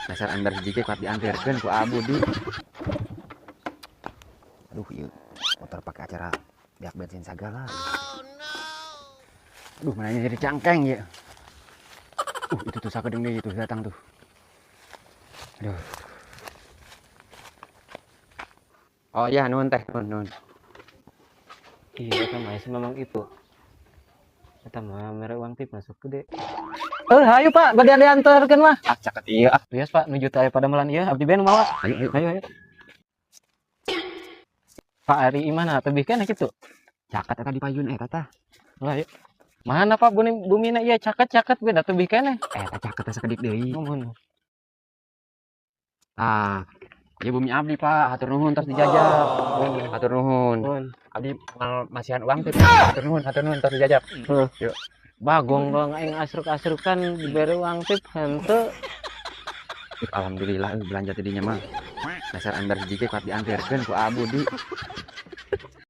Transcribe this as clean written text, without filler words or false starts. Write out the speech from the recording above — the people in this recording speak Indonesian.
Dasar ember hiji kuat diantarkeun ku Abu di. Aduh, ieu motor pakai acara biak bensin sagala. Aduh, mana jadi cangkeng ya. Itu tuh sakedeung deui tuh datang tuh. Aduh. Oh iya, nuhun teh, nuhun. Iya, kan masih memang itu. Kita mah merek uang tip masuk gede. Ayo Pak, bade diantarkeun mah. Ah, caket ieu ah. Bias Pak, nuju teh pada melan ieu, abdi ben mawa. Ayo. Pak Ari imana tebih kana kitu? Caket eta di payun eta tah. Ayo. Mana Pak bumina ieu caket-caket beda tebih kana. Eta caket teh sakedik deui. Nuhun. Ah, ieu bumi abdi Pak, hatur nuhun tos dijajab. Hatur nuhun. Nuhun. Abdi masihan uang teh. Hatur nuhun tos dijajab. Yuk. Bagong doang aing asruk-asrukan dibere uang tip henteu. Alhamdulillah belanja tadinya mah. Dasar ember hiji kuat diantarkeun ku Abu di.